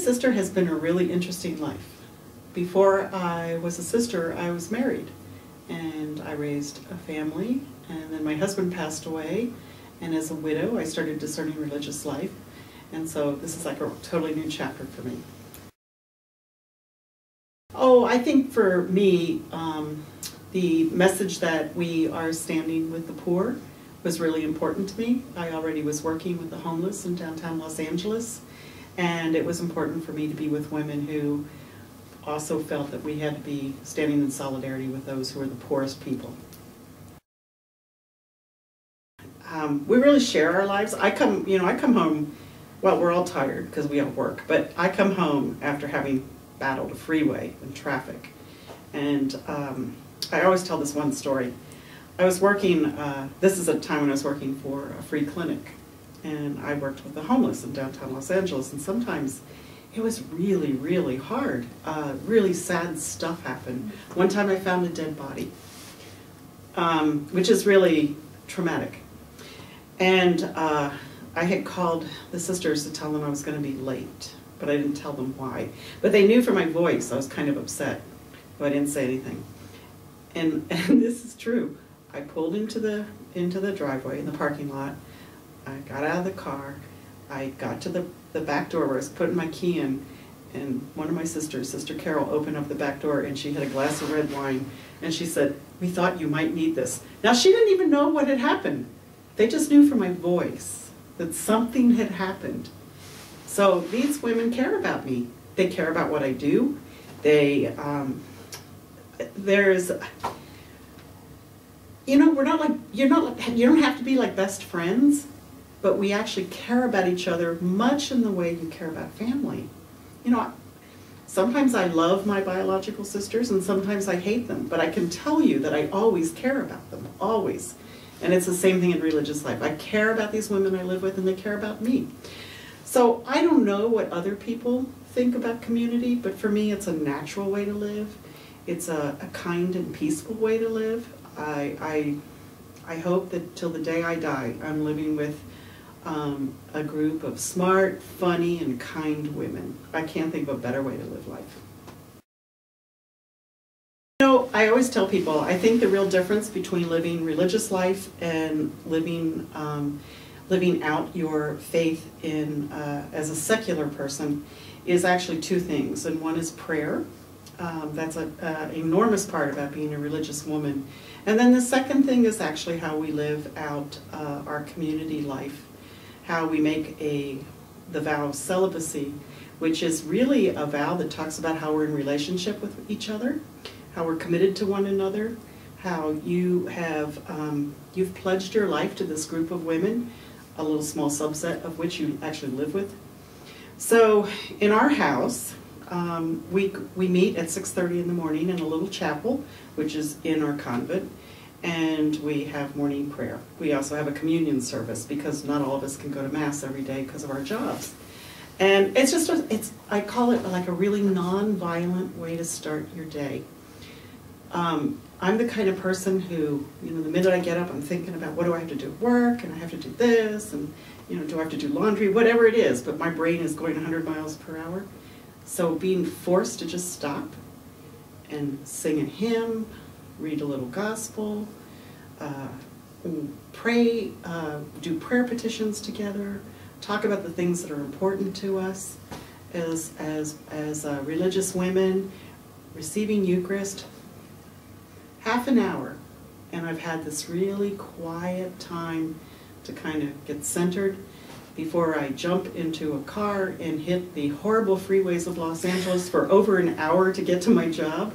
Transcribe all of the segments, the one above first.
sister has been a really interesting life. Before I was a sister, I was married, and I raised a family, and then my husband passed away, and as a widow, I started discerning religious life, and so this is like a totally new chapter for me. Oh, I think for me, the message that we are standing with the poor was really important to me. I already was working with the homeless in downtown Los Angeles, and it was important for me to be with women who also felt that we had to be standing in solidarity with those who are the poorest people. We really share our lives. I come home, well, we're all tired because we all work, but I come home after having battled a freeway and traffic. And I always tell this one story. I was working, this is a time when I was working for a free clinic, and I worked with the homeless in downtown Los Angeles, and sometimes it was really, really hard. Really sad stuff happened. One time I found a dead body, which is really traumatic. And I had called the sisters to tell them I was going to be late, but I didn't tell them why. But they knew from my voice I was kind of upset, but I didn't say anything. And this is true. I pulled into the driveway in the parking lot. I got out of the car. I got to the back door where I was putting my key in, and one of my sisters, Sister Carol, opened up the back door, and she had a glass of red wine, and she said, "We thought you might need this." Now, she didn't even know what had happened. They just knew from my voice that something had happened. So these women care about me. They care about what I do. They, we're not like, you don't have to be like best friends, but we actually care about each other much in the way you care about family. Sometimes I love my biological sisters and sometimes I hate them, but I can tell you that I always care about them, always. And it's the same thing in religious life. I care about these women I live with, and they care about me. So I don't know what other people think about community, but for me it's a natural way to live. It's a kind and peaceful way to live. I hope that till the day I die, I'm living with a group of smart, funny, and kind women. I can't think of a better way to live life. I always tell people, I think the real difference between living religious life and living out your faith as a secular person is actually two things. And one is prayer. That's an enormous part about being a religious woman. And then the second thing is actually how we live out our community life, how we make the vow of celibacy, which is really a vow that talks about how we're in relationship with each other, how we're committed to one another, how you have you've pledged your life to this group of women, a little small subset of which you actually live with. So in our house, we meet at 6:30 in the morning in a little chapel, which is in our convent, and we have morning prayer. We also have a communion service because not all of us can go to Mass every day because of our jobs. And it's just, I call it like a really non-violent way to start your day. I'm the kind of person who, the minute I get up, I'm thinking about what do I have to do at work, and I have to do this, and do I have to do laundry, whatever it is, but my brain is going 100 miles per hour. So being forced to just stop and sing a hymn, read a little gospel, pray, do prayer petitions together, talk about the things that are important to us as religious women, receiving Eucharist, half an hour, and I've had this really quiet time to kind of get centered before I jump into a car and hit the horrible freeways of Los Angeles for over an hour to get to my job.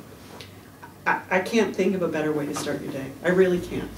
I can't think of a better way to start your day. I really can't.